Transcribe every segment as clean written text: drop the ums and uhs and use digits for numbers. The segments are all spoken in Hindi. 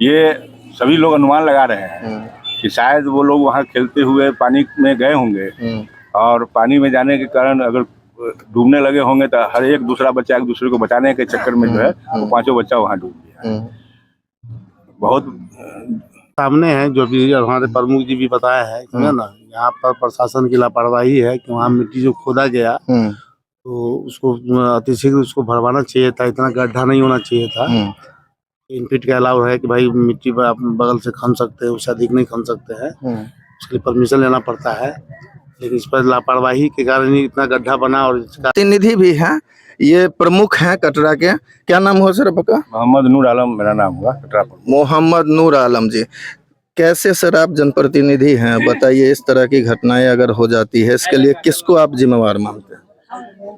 ये सभी लोग अनुमान लगा रहे हैं कि शायद वो लोग वहाँ खेलते हुए पानी में गए होंगे और पानी में जाने के कारण अगर डूबने लगे होंगे तो हर एक दूसरा बच्चा एक दूसरे को बचाने के चक्कर में जो है वो पांचों बच्चा वहाँ डूब गया। बहुत सामने है जो भी हमारे प्रमुख जी भी बताया है ना, यहाँ पर प्रशासन की लापरवाही है कि वहाँ मिट्टी जो खोदा गया तो उसको अतिशीघ्र उसको भरवाना चाहिए था, इतना गड्ढा नहीं होना चाहिए था। 3 फीट के अलावा है कि भाई मिट्टी पर आप बगल से खन सकते हैं, उससे अधिक नहीं खन सकते हैं, उसके लिए परमिशन लेना पड़ता है। लेकिन इस पर लापरवाही के कारण ही इतना गड्ढा बना। और इसका प्रतिनिधि भी हैं, ये प्रमुख हैं कटरा के। क्या नाम हुआ सर आपका? मोहम्मद नूर आलम मेरा नाम हुआ, कटरा। मोहम्मद नूर आलम जी, कैसे सर आप जनप्रतिनिधि हैं, बताइए इस तरह की घटनाएं अगर हो जाती है इसके लिए किसको आप जिम्मेवार मानते हैं?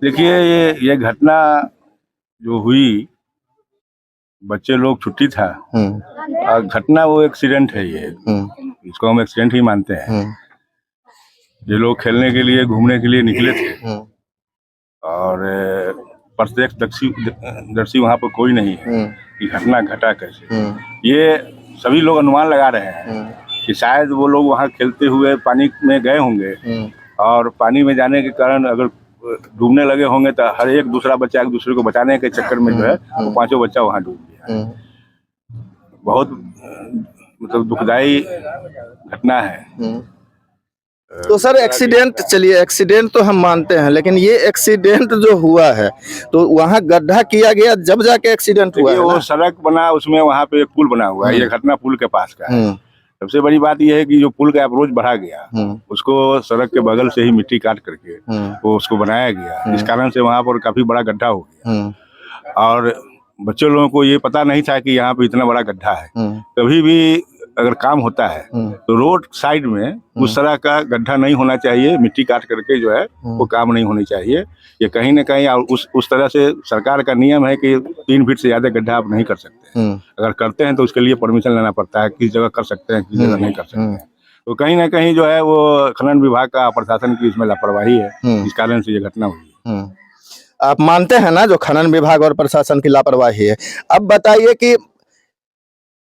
देखिए ये घटना जो हुई, बच्चे लोग छुट्टी था और घटना वो एक्सीडेंट है, ये इसको हम एक्सीडेंट ही मानते हैं। ये लोग खेलने के लिए घूमने के लिए निकले थे और प्रत्यक्षदर्शी वहाँ पर कोई नहीं है कि घटना घटा कैसे। ये सभी लोग अनुमान लगा रहे हैं कि शायद वो लोग वहाँ खेलते हुए पानी में गए होंगे और पानी में जाने के कारण अगर डूबने लगे होंगे तो हर एक दूसरा बच्चा एक दूसरे को बचाने के चक्कर में जो है वो पांचों बच्चा वहाँ डूब गया। बहुत मतलब दुखदाई घटना है। तो सर एक्सीडेंट, चलिए एक्सीडेंट तो हम मानते हैं, लेकिन ये एक्सीडेंट जो हुआ है तो वहाँ गड्ढा किया गया जब जाके एक्सीडेंट हुआ है। वो सड़क बना, उसमें वहाँ पे एक पुल बना हुआ है, ये घटना पुल के पास का है। सबसे बड़ी बात यह है कि जो पुल का अप्रोच बढ़ा गया उसको सड़क के बगल से ही मिट्टी काट करके वो उसको बनाया गया, इस कारण से वहाँ पर काफी बड़ा गड्ढा हो गया। और बच्चों लोगों को ये पता नहीं था कि यहाँ पे इतना बड़ा गड्ढा है। कभी भी अगर काम होता है तो रोड साइड में उस तरह का गड्ढा नहीं होना चाहिए, मिट्टी काट करके जो है वो काम नहीं होनी चाहिए। ये कहीं ना कहीं उस तरह से सरकार का नियम है कि 3 फीट से ज्यादा गड्ढा आप नहीं कर सकते हैं। अगर करते हैं तो उसके लिए परमिशन लेना पड़ता है, किस जगह कर सकते हैं किस जगह नहीं कर सकते हैं। तो कहीं ना कहीं जो है वो खनन विभाग का, प्रशासन की इसमें लापरवाही है, इस कारण से ये घटना हुई। आप मानते हैं ना जो खनन विभाग और प्रशासन की लापरवाही है। अब बताइए कि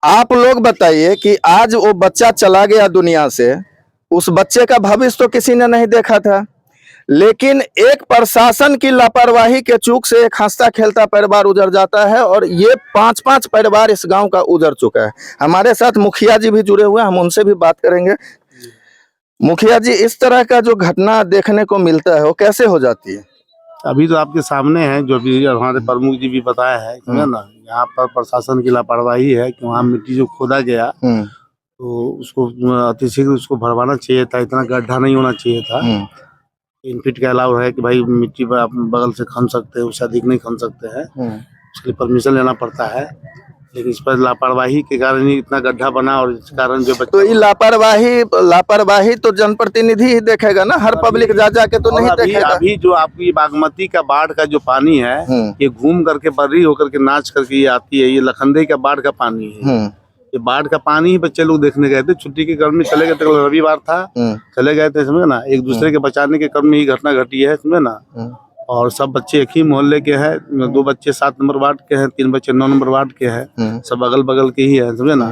आप लोग बताइए कि आज वो बच्चा चला गया दुनिया से, उस बच्चे का भविष्य तो किसी ने नहीं देखा था, लेकिन एक प्रशासन की लापरवाही के चूक से एक हंसता खेलता परिवार उजड़ जाता है और ये 5-5 परिवार इस गांव का उजड़ चुका है। हमारे साथ मुखिया जी भी जुड़े हुए हैं, हम उनसे भी बात करेंगे। मुखिया जी, इस तरह का जो घटना देखने को मिलता है वो कैसे हो जाती है? अभी तो आपके सामने है जो भी हमारे प्रमुख जी भी बताया है ना, यहाँ पर प्रशासन की लापरवाही है कि वहाँ मिट्टी जो खोदा गया तो उसको अतिशीघ्र उसको भरवाना चाहिए था, इतना गड्ढा नहीं होना चाहिए था। 3 फीट के अलावा है कि भाई मिट्टी पर आप बगल से खन सकते हैं, उससे अधिक नहीं खन सकते हैं, उसके लिए परमिशन लेना पड़ता है। लेकिन इस पर लापरवाही के कारण ही इतना गड्ढा बना और इस कारण जो तो ये लापरवाही तो जनप्रतिनिधि ही देखेगा ना, हर पब्लिक जा के तो नहीं देखेगा। अभी जो आपकी बागमती का बाढ़ का जो पानी है ये घूम करके बर्री होकर के नाच करके ये आती है, ये लखनदेई का बाढ़ का पानी है। ये बाढ़ का पानी ही बच्चे लोग देखने गए थे, छुट्टी के क्रम में चले गए थे, कल रविवार था, चले गए थे, समझे ना, एक दूसरे के बचाने के क्रम में ही घटना घटी है, समझे ना। और सब बच्चे एक ही मोहल्ले के हैं, 2 बच्चे 7 नंबर वार्ड के हैं, 3 बच्चे 9 नंबर वार्ड के हैं, सब अगल बगल के ही है, समझे ना।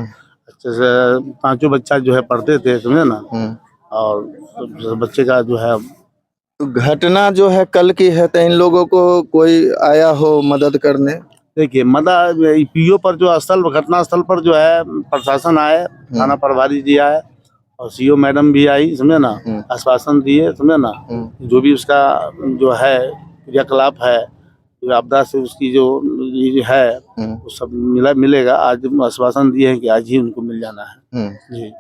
अच्छे से 5 बच्चा जो है पढ़ते थे, समझे ना। और बच्चे का जो है घटना जो है कल की है, तो इन लोगों को कोई आया हो मदद करने? देखिए मदद पीओ पर जो घटना स्थल पर जो है प्रशासन आए, थाना प्रभारी जी आए और सीओ मैडम भी आई, समझे ना, आश्वासन दिए, समझे ना। जो भी उसका जो है क्रियाकलाप है, जो आपदा से उसकी जो है वो सब मिलेगा। आज आश्वासन दिए हैं कि आज ही उनको मिल जाना है जी।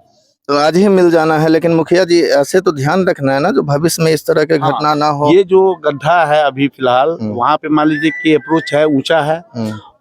तो आज ही मिल जाना है, लेकिन मुखिया जी ऐसे तो ध्यान रखना है ना जो भविष्य में इस तरह के घटना ना हो। ये जो गड्ढा है अभी फिलहाल वहाँ पे मान लीजिए कि अप्रोच है, ऊंचा है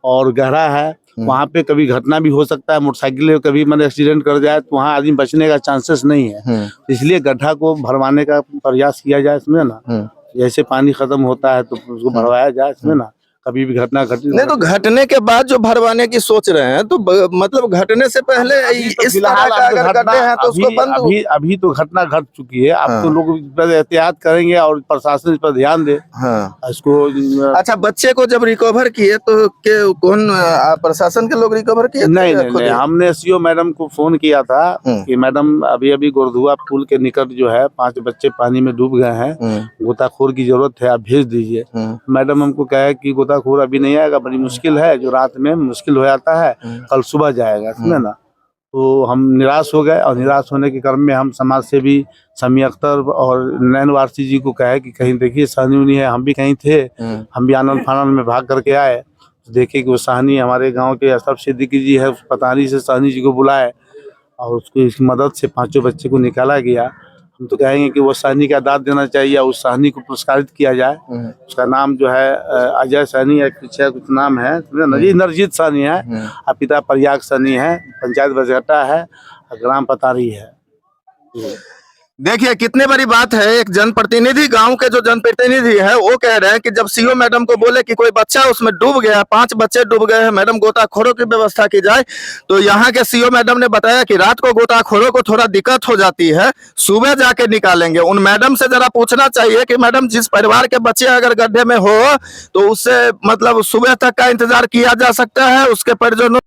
और गहरा है, वहाँ पे कभी घटना भी हो सकता है, मोटरसाइकिल कभी मतलब एक्सीडेंट कर जाए तो वहाँ आदमी बचने का चांसेस नहीं है। इसलिए गड्ढा को भरवाने का प्रयास किया जाए, समझे ना। जैसे पानी खत्म होता है तो उसको भरवाया जाए, समझे ना। कभी भी घटना घटी नहीं तो घटने के बाद जो भरवाने की सोच रहे हैं तो मतलब घटने से पहले अभी तो इस फिलहाल तरह का अब अगर घटना गड्ढे हैं तो उसको बंद अभी तो घटना घट चुकी है। अब हाँ। तो लोग इस पर एहतियात करेंगे और प्रशासन इस पर ध्यान दे। हाँ। इसको अच्छा, बच्चे को जब रिकवर किए तो कौन प्रशासन के लोग रिकवर किए थे नहीं या नहीं खुद नहीं, ही? हमने एसईओ मैडम को फोन किया था कि मैडम अभी अभी गोरधुआ पुल के निकट जो है 5 बच्चे पानी में डूब गए हैं, गोताखोर की जरूरत है, आप भेज दीजिए। मैडम हमको कहा कि गोताखोर अभी नहीं आएगा, बड़ी मुश्किल है, जो रात में मुश्किल हो जाता है, कल सुबह जाएगा, समझे ना। तो हम निराश हो गए और निराश होने के क्रम में हम समाज सेवी समी अख्तर और नैन वारसी जी को कहे कि कहीं देखिए सहनी उनी है। हम भी कहीं थे, हम भी आनंद फानंद में भाग करके आए, देखिए कि वो सहनी हमारे गांव के अशरफ सिद्दीकी जी है, उस पतानी से सहनी जी को बुलाए और उसकी इसकी मदद से 5 बच्चे को निकाला गया। हम तो कहेंगे कि वो सहनी का दाद देना चाहिए, उस सहनी को पुरस्कारित किया जाए। उसका नाम जो है अजय सहनी या कुछ नाम है, नरजीत सहनी है, और पिता प्रयाग सहनी है, पंचायत बजघटा है, ग्राम पतारी है। देखिए कितने बड़ी बात है। एक जनप्रतिनिधि, गांव के जो जनप्रतिनिधि है वो कह रहे हैं कि जब सीओ मैडम को बोले कि कोई बच्चा उसमें डूब गया, 5 बच्चे डूब गए हैं, मैडम गोताखोरों की व्यवस्था की जाए, तो यहाँ के सीओ मैडम ने बताया कि रात को गोताखोरों को थोड़ा दिक्कत हो जाती है, सुबह जाके निकालेंगे। उन मैडम से जरा पूछना चाहिए कि मैडम जिस परिवार के बच्चे अगर गड्ढे में हो तो उससे मतलब सुबह तक का इंतजार किया जा सकता है, उसके परिजनों